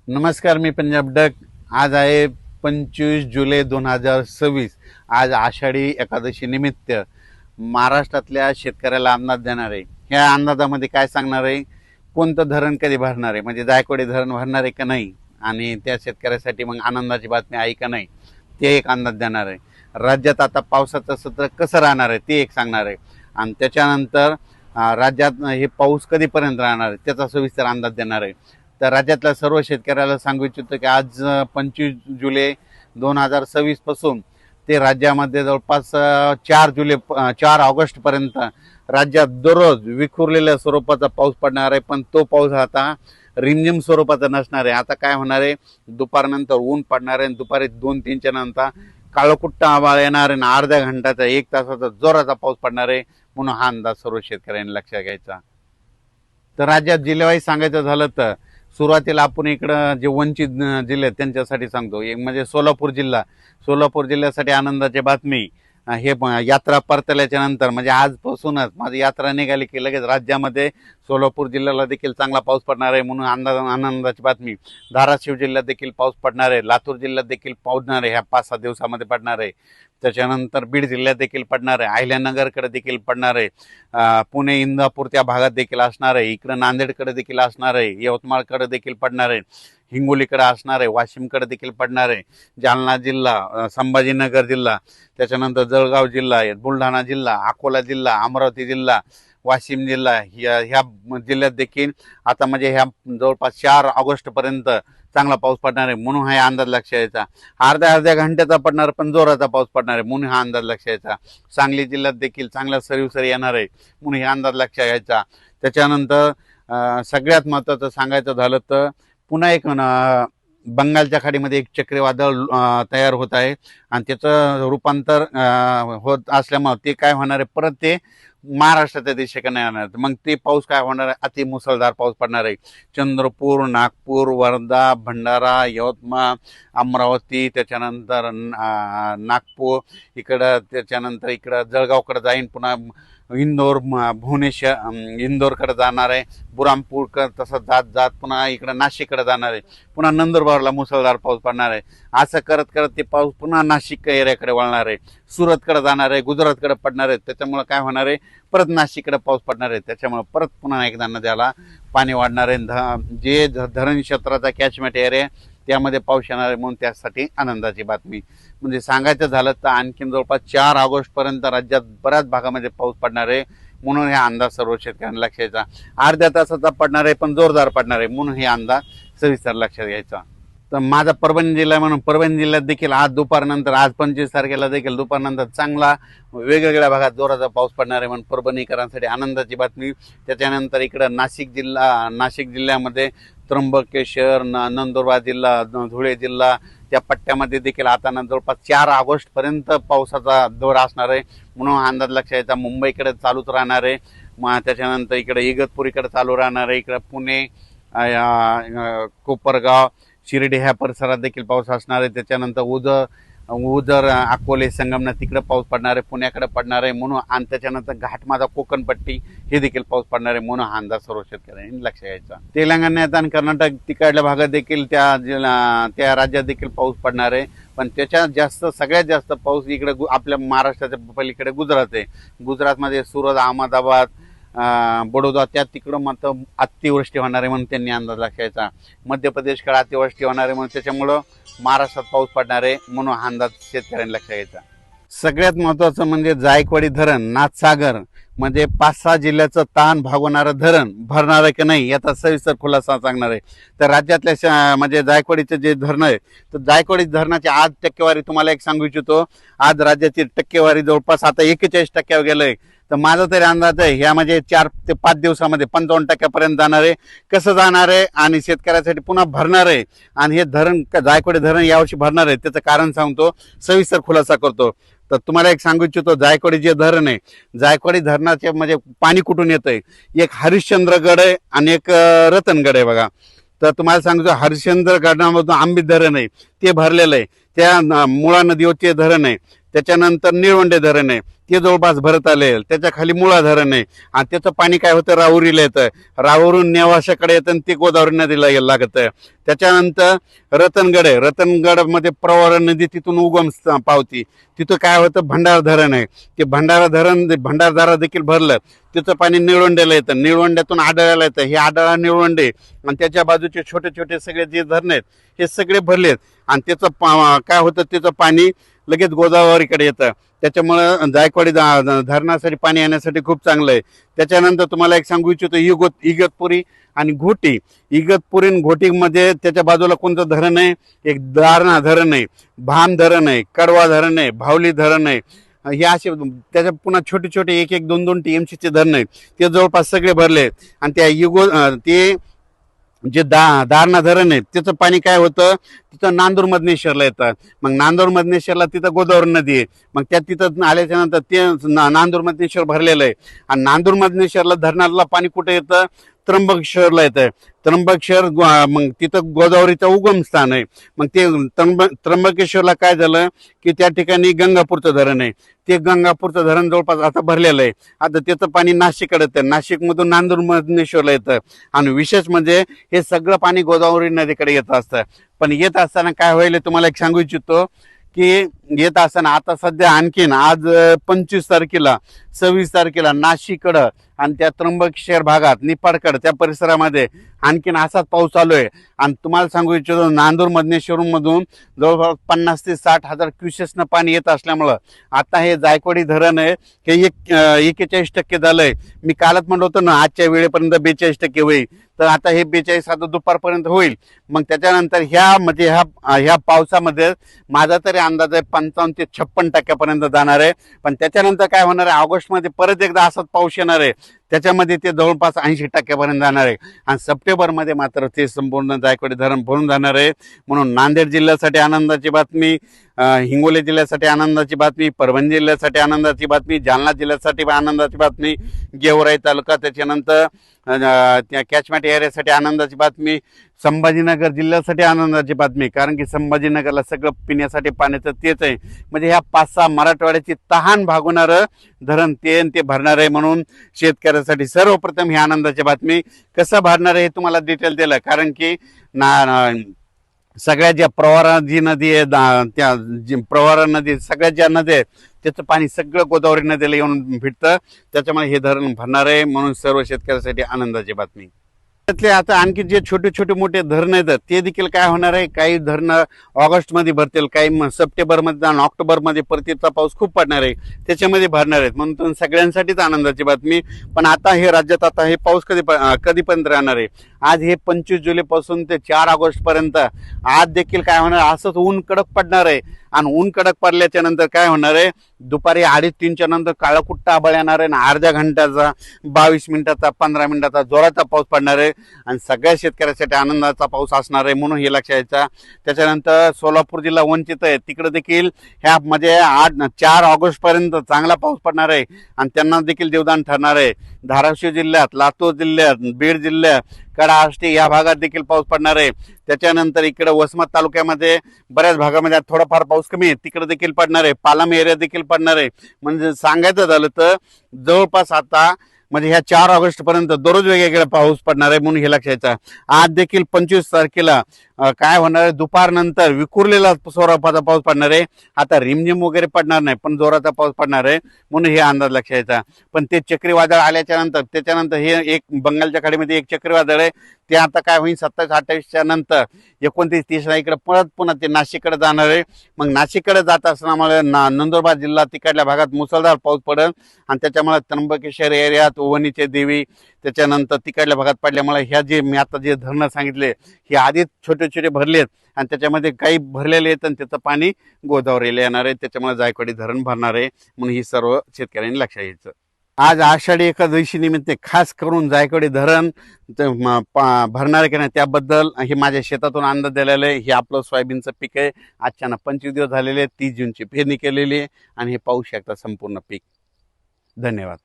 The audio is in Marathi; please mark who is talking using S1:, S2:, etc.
S1: नमस्कार, मी पंजाब डक. आज आहे 25 जुलै 2026. आज आषाढी एकादशी निमित्त महाराष्ट्रातल्या शेतकऱ्याला अंदाज देणार आहे. ह्या अंदाजामध्ये काय सांगणार आहे, कोणतं धरण कधी भरणार आहे, म्हणजे जायकवाडी धरण भरणार आहे का नाही, आणि त्या शेतकऱ्यासाठी मग आनंदाची बातमी आहे का नाही, ते एक अंदाज देणार आहे. राज्यात आता पावसाचं सत्र कसं राहणार आहे ते एक सांगणार आहे. आणि त्याच्यानंतर राज्यात हे पाऊस कधीपर्यंत राहणार आहे त्याचा सविस्तर अंदाज देणार आहे. तर राज्यातल्या सर्व शेतकऱ्याला सांगू इच्छितो की आज 25 जुलै 2026 पासून ते राज्यामध्ये जवळपास 4 ऑगस्टपर्यंत राज्यात दररोज विखुरलेल्या स्वरूपाचा पाऊस पडणार आहे. पण तो पाऊस आता रिमझिम स्वरूपाचा नसणार आहे. आता काय होणार आहे, दुपारनंतर ऊन पडणार आहे, दुपारी 2-3च्या नंतर काळोकुट्ट आभाळ येणार आहे, अर्ध्या घंटाचा 1 तासाचा जोराचा पाऊस पडणार आहे. म्हणून हा अंदाज सर्व शेतकऱ्यांनी लक्षात घ्यायचा. तर राज्यात जिल्ह्यावाईज सांगायचं झालं तर सुरुवातीला आपण इकडं जे वंचित जिल्हे आहेत त्यांच्यासाठी सांगतो. एक म्हणजे सोलापूर जिल्हा. सोलापूर जिल्ह्यासाठी आनंदाची बातमी. हे यात्रा परतल्याच्या नंतर म्हणजे आजपासूनच माझी यात्रा निघाली की लगेच राज्यामध्ये सोलापूर जिल्ह्याला देखील चांगला पाऊस पडणार आहे, म्हणून आनंदाची बातमी. धाराशिव जिल्ह्यात देखील पाऊस पडणार आहे, लातूर जिल्ह्यात देखील पडणार आहे, ह्या 5-6 दिवसामध्ये पडणार आहे. त्याच्यानंतर बीड जिल्ह्यात देखील पडणार आहे, अहिल्यानगरकडे देखील पडणार आहे, पुणे इंदापूर त्या भागात देखील असणार आहे, इकडं नांदेडकडे देखील असणार आहे, यवतमाळकडे देखील पडणार आहे, हिंगोलीकडे असणार आहे, वाशिमकडे देखील पडणार आहे, जालना जिल्हा, संभाजीनगर जिल्हा, त्याच्यानंतर जळगाव जिल्हा, बुलढाणा जिल्हा, अकोला जिल्हा, अमरावती जिल्हा, वाशिम जिल्हा, ह्या जिल्ह्यात देखील आता म्हणजे ह्या जवळपास 4 ऑगस्टपर्यंत चांगला पाऊस पडणार आहे. म्हणून हा अंदाज लक्षात यायचा. अर्ध्या घंट्याचा पडणार पण जोराचा पाऊस पडणार आहे, म्हणून हा अंदाज लक्षात यायचा. सांगली जिल्ह्यात देखील चांगल्या सरी येणार आहे, म्हणून हा अंदाज लक्षात घ्यायचा. त्याच्यानंतर सगळ्यात महत्त्वाचं सांगायचं झालं तर पुन्हा एक बंगालच्या खाडीमध्ये एक चक्रीवादळ तयार होत आहे आणि त्याचं रूपांतर होत असल्यामुळे ते काय होणार आहे, परत ते महाराष्ट्राच्या दिशेकडे येणार. मग ते पाऊस काय होणार आहे, अति मुसळधार पाऊस पडणार आहे. चंद्रपूर, नागपूर, वर्धा, भंडारा, यवतमाळ, अमरावती, त्याच्यानंतर नागपूर इकडं, त्याच्यानंतर इकडं जळगावकडे जाईन, पुन्हा इंदोर, भुवनेश्वर, इंदोरकडे जाणार आहे, बुरामपूरकडे तसं जात जात पुन्हा इकडं नाशिककडे जाणार आहे, पुन्हा नंदुरबारला मुसळधार पाऊस पडणार आहे. असं करत करत ते पाऊस पुन्हा नाशिक एरियाकडे वळणार आहे, सुरतकडे जाणार आहे, गुजरातकडे पडणार आहे. त्याच्यामुळे काय होणार आहे, परत नाशिककडे पाऊस पडणार आहे. त्याच्यामुळे परत पुन्हा एकदा नद्याला पाणी वाढणार आहे. जे धरण क्षेत्राचा कॅचमेंट एरिया त्यामध्ये पाऊस येणार आहे, म्हणून त्यासाठी आनंदाची बातमी. म्हणजे सांगायचं झालं तर आणखीन जवळपास 4 ऑगस्टपर्यंत राज्यात बऱ्याच भागामध्ये पाऊस पडणार आहे, म्हणून हे अंदाज सर्व शेतकऱ्यांना लक्षात घ्यायचा. अर्ध्या तासाचा पडणार आहे पण जोरदार पडणार आहे, म्हणून हे अंदाज सविस्तर लक्षात घ्यायचा. तर माझा परभणी जिल्हा म्हणून परभणी जिल्ह्यात देखील आज दुपारनंतर, आज 25 तारखेला देखील दुपारनंतर चांगला वेगवेगळ्या भागात जोराचा पाऊस पडणार आहे, म्हणून परभणीकरांसाठी आनंदाची बातमी. त्याच्यानंतर इकडं नाशिक जिल्ह्यामध्ये त्र्यंबकेश्वर, नंदुरबार जिल्हा, धुळे जिल्हा त्या पट्ट्यामध्ये देखील आता जवळपास 4 ऑगस्टपर्यंत पावसाचा दौर असणार आहे, म्हणून अंदाज लक्षात यायचा. मुंबईकडे चालूच राहणार आहे, त्याच्यानंतर इकडे इगतपुरीकडे चालू राहणार आहे, इकडे पुणे, कोपरगाव, शिर्डी ह्या परिसरात देखील पाऊस असणार आहे. त्याच्यानंतर उदर, अकोले, संगमनेर तिकडे पाऊस पडणार आहे, पुण्याकडे पडणार आहे, म्हणून. आणि त्याच्यानंतर घाटमाथा, कोकणपट्टी हे देखील पाऊस पडणार आहे, म्हणून हा अंदाज सर्व शेतकऱ्यांनी लक्षात घ्यायचा. तेलंगणात आणि कर्नाटक तिकडल्या भागात देखील त्या राज्यात देखील पाऊस पडणार आहे, पण त्याच्यात सगळ्यात जास्त पाऊस इकडे आपल्या महाराष्ट्राच्या पलीकडे गुजरात आहे. गुजरातमध्ये सुरत, अहमदाबाद, बडोदा त्या तिकडं मात्र अतिवृष्टी होणार आहे, म्हणून त्यांनी अंदाज लक्षायचा. मध्य प्रदेशकडे अतिवृष्टी होणार आहे, म्हणून त्याच्यामुळं महाराष्ट्रात पाऊस पडणार आहे, म्हणून हा अंदाज शेतकऱ्यांनी लक्षात घ्यायचा. सगळ्यात महत्त्वाचं म्हणजे जायकवाडी धरण, नाथसागर म्हणजे 5-6 जिल्ह्याचं ताण भागवणारं धरण भरणार आहे की नाही याचा सविस्तर खुलासा सांगणार आहे. तर राज्यातल्या म्हणजे जायकवाडीचे जे धरण आहे, तर जायकवाडी धरणाची आज टक्केवारी तुम्हाला एक सांगू इच्छितो. आज राज्याची टक्केवारी जवळपास आता 41% गेलंय. तर माझा तरी अंदाज आहे ह्या म्हणजे 4 ते 5 दिवसामध्ये 55% जाणार आहे. कसं जाणार आहे आणि शेतकऱ्यासाठी पुन्हा भरणार आहे, आणि हे धरण जायकवाडी धरण यावर्षी भरणार आहे त्याचं कारण सांगतो, सविस्तर खुलासा करतो. तर तुम्हाला एक सांगू इच्छितो, जायकवाडी जे धरण आहे, जायकवाडी धरणाचे म्हणजे पाणी कुठून येतंय, एक हरिश्चंद्रगड आहे आणि एक रतनगड आहे बघा. तर तुम्हाला सांगतो, हरिश्चंद्र गडामधून आंबी धरण आहे ते भरलेलं आहे, त्या मुळा नदीवरचे धरण आहे, त्याच्यानंतर निळवंडे धरण आहे, ते जवळपास भरत आले. त्याच्या खाली मुळा धरण आहे आणि त्याचं पाणी काय होतं, राहुरीला येतं, राहुरून नेवाशाकडे येतं आणि ते गोदावरी नदीला लागतं. त्याच्यानंतर रतनगड आहे, रतनगडमध्ये प्रवरा नदी तिथून उगम पावती. तिथं काय होतं, भंडारा धरण आहे. ते भंडारदारा देखील भरलं. तिचं पाणी निळवंड्याला येतं, निळवंड्यातून आढळायला येतं. हे आढळा निळवंडे आणि त्याच्या बाजूचे छोटे छोटे सगळे जे धरण आहेत हे सगळे भरलेत आणि त्याचं काय होतं, त्याचं पाणी लगेच गोदावरीकडे येतं. त्याच्यामुळं जायकवाडी धरणासाठी पाणी येण्यासाठी खूप चांगलं आहे. त्याच्यानंतर तुम्हाला एक सांगू इच्छितो, इगतपुरी आणि घोटी. इगतपुरी आणि घोटीमध्ये त्याच्या बाजूला कोणतं धरण आहे, एक दारणा धरण आहे, भाम धरण आहे, कडवा धरण आहे, भावली धरण आहे. हे असे त्याच्या पुन्हा छोटे छोटे 1-1, 2-2 TMCचे धरण आहेत. ते जवळपास सगळे भरले आहेत. आणि त्या ते जे दारणा धरण आहे त्याचं पाणी काय होतं, तिथं नांदूर मधनेश्वरला येतं. मग नांदूर मधनेश्वरला तिथं गोदावरी नदी आहे. मग त्या तिथं आल्याच्या नंतर ते नांदूर मधनेश्वर भरलेलं आहे. आणि नांदूर मधनेश्वरला धरणाला पाणी कुठे येतं, त्र्यंबकेश्वरला येतं. त्र्यंबकेश्वर मग तिथं गोदावरीचं उगम स्थान आहे. मग ते त्र्यंबकेश्वरला काय झालं की त्या ठिकाणी गंगापूरचं धरण आहे. ते गंगापूरचं धरण जवळपास आता भरलेलं आहे. आता त्याचं पाणी नाशिककडे येतं, नाशिकमधून नांदूर मधनेश्वरला येतं. आणि विशेष म्हणजे हे सगळं पाणी गोदावरी नदीकडे येत असतं. पण येत असताना काय होईल तुम्हाला एक सांगू इच्छितो की येत असताना आता सध्या आणखीन आज 25 तारखेला 26 तारखेला नाशिककडं आणि त्या त्र्यंबकेश्वर भागात निफाडकडं त्या परिसरामध्ये आणखीन असाच पाऊस चालू आहे. आणि तुम्हाला सांगू इच्छितो, नांदूर मधनेश्वरमधून जवळपास 50 ते 60 हजार क्युसेसनं पाणी येत असल्यामुळं आता हे जायकवाडी धरण आहे हे 41% झालंय. मी कालच म्हणलं होतं ना आजच्या वेळेपर्यंत 42% होईल, तर आता हे 42 आता दुपारपर्यंत होईल. मग त्याच्यानंतर ह्या पावसामध्ये माझा तरी अंदाज आहे 55 ते 56% जाणार आहे. पण त्याच्यानंतर काय होणार आहे, ऑगस्टमध्ये परत एकदा असाच पाऊस येणार आहे. त्याच्यामध्ये ते जवळपास 80% जाणार आहे. आणि सप्टेंबरमध्ये मात्र ते संपूर्ण जायकवाडी धरण भरून जाणार आहे. म्हणून नांदेड जिल्ह्यासाठी आनंदाची बातमी, हिंगोली जिल्ह्यासाठी आनंदाची बातमी, परभणी जिल्ह्यासाठी आनंदाची बातमी, जालना जिल्ह्यासाठी आनंदाची बातमी, गेवराई तालुका, त्याच्यानंतर त्या कॅचमेंट एरियासाठी आनंदाची बातमी, संभाजीनगर जिल्ह्यासाठी आनंदाची बातमी. कारण की संभाजीनगरला सगळं पिण्यासाठी पाण्याचं तेच आहे. म्हणजे ह्या 5-6 मराठवाड्याची तहान भागवणारं धरण ते भरणार आहे. म्हणून शेतकऱ्यासाठी सर्वप्रथम ही आनंदाची बातमी. कसं भरणार आहे हे तुम्हाला डिटेल दिलं. कारण की सगळ्या ज्या प्रवारा जी नदी आहे त्या प्रवारा नदी सगळ्यात ज्या नदी आहेत त्याचं पाणी सगळं गोदावरी नदीला येऊन भेटतं. त्याच्यामुळे हे धरण भरणार आहे. म्हणून सर्व शेतकऱ्यासाठी आनंदाची बातमी. त्यातले आता आणखी जे छोटे छोटे मोठे धरण आहेत ते देखील काय होणार आहे, काही धरणं ऑगस्टमध्ये भरतील, काही सप्टेंबरमध्ये आणि ऑक्टोबरमध्ये परतीचा पाऊस खूप पडणार आहे त्याच्यामध्ये भरणार आहेत. म्हणून सगळ्यांसाठीच आनंदाची बातमी. पण आता हे राज्यात आता हे पाऊस कधीपर्यंत राहणार आहे. आज हे 25 जुलैपासून ते 4 ऑगस्टपर्यंत आज देखील काय होणार, असंच ऊन कडक पडणार आहे. आणि ऊन कडक पडल्याच्या नंतर काय होणार आहे, दुपारी 2:30-3च्या नंतर काळाकुट्टा आभाळ येणार आहे आणि अर्ध्या घंट्याचा 22 मिनिटाचा 15 मिनिटाचा जोराचा पाऊस पडणार आहे. आणि सगळ्या शेतकऱ्यासाठी आनंदाचा पाऊस असणार आहे. म्हणून हे लक्षात घ्यायचं. त्याच्यानंतर सोलापूर जिल्हा वंचित आहे, तिकडे देखील ह्या म्हणजे 4 ऑगस्टपर्यंत चांगला पाऊस पडणार आहे आणि त्यांना देखील देवदान ठरणार आहे. धाराशिव जिल्ह्यात, लातूर जिल्ह्यात, बीड जिल्ह्यात, कडाष्टी या भागात देखील पाऊस पडणार आहे. त्याच्यानंतर इकडे वसमत तालुक्यामध्ये बऱ्याच भागामध्ये थोडाफार पाऊस कमी आहे, तिकडे देखील पडणार आहे. पालम एरिया देखील पडणार आहे. म्हणजे सांगायचं झालं तर जवळपास आता म्हणजे ह्या 4 ऑगस्टपर्यंत दररोज वेगवेगळा पाऊस पडणार आहे. म्हणून हे लक्षात घ्यायचं. आज देखील 25 तारखेला काय होणार आहे, दुपारनंतर विखुरलेला स्वरूपाचा पाऊस पडणार आहे. आता रिमझिम वगैरे पडणार नाही, पण जोराचा पाऊस पडणार आहे. म्हणून हे अंदाज लक्षात घ्यायचा. पण ते चक्रीवादळ आल्याच्या नंतर त्याच्यानंतर हे एक बंगालच्या खाडीमध्ये एक चक्रीवादळ आहे, ते आता काय होईल 27-28च्या नंतर 29-30ला इकडे परत पुन्हा ते नाशिककडे जाणार आहे. मग नाशिककडे जात असल्यामुळे नंदुरबार जिल्हा तिकडल्या भागात मुसळधार पाऊस पडेल. आणि त्याच्यामुळे त्र्यंबकेश्वर एरियात वणीचे देवी त्याच्यानंतर तिकडल्या भागात पडल्यामुळे ह्या जे मी आता जे धरणं सांगितले हे आधीच छोटे छोटे भरलेत आणि त्याच्यामध्ये काही भरलेले आहेत आणि त्याचं पाणी गोदावरीला येणार आहे. त्याच्यामुळे जायकवाडी धरण भरणार आहे. म्हणून ही सर्व शेतकऱ्यांनी लक्षात घ्यायचं. आज आषाढी एकादशी निमित्त खास करून जायकवाडी धरण भरणार आहे की नाही त्याबद्दल हे माझ्या शेतातून अंदाज दिलेला आहे. हे आपलं सोयाबीनचं पीक आहे. आजच्यानं 25 दिवस झालेले, 30 जूनची पेरणी केलेली आहे आणि हे पाहू शकता संपूर्ण पीक. धन्यवाद.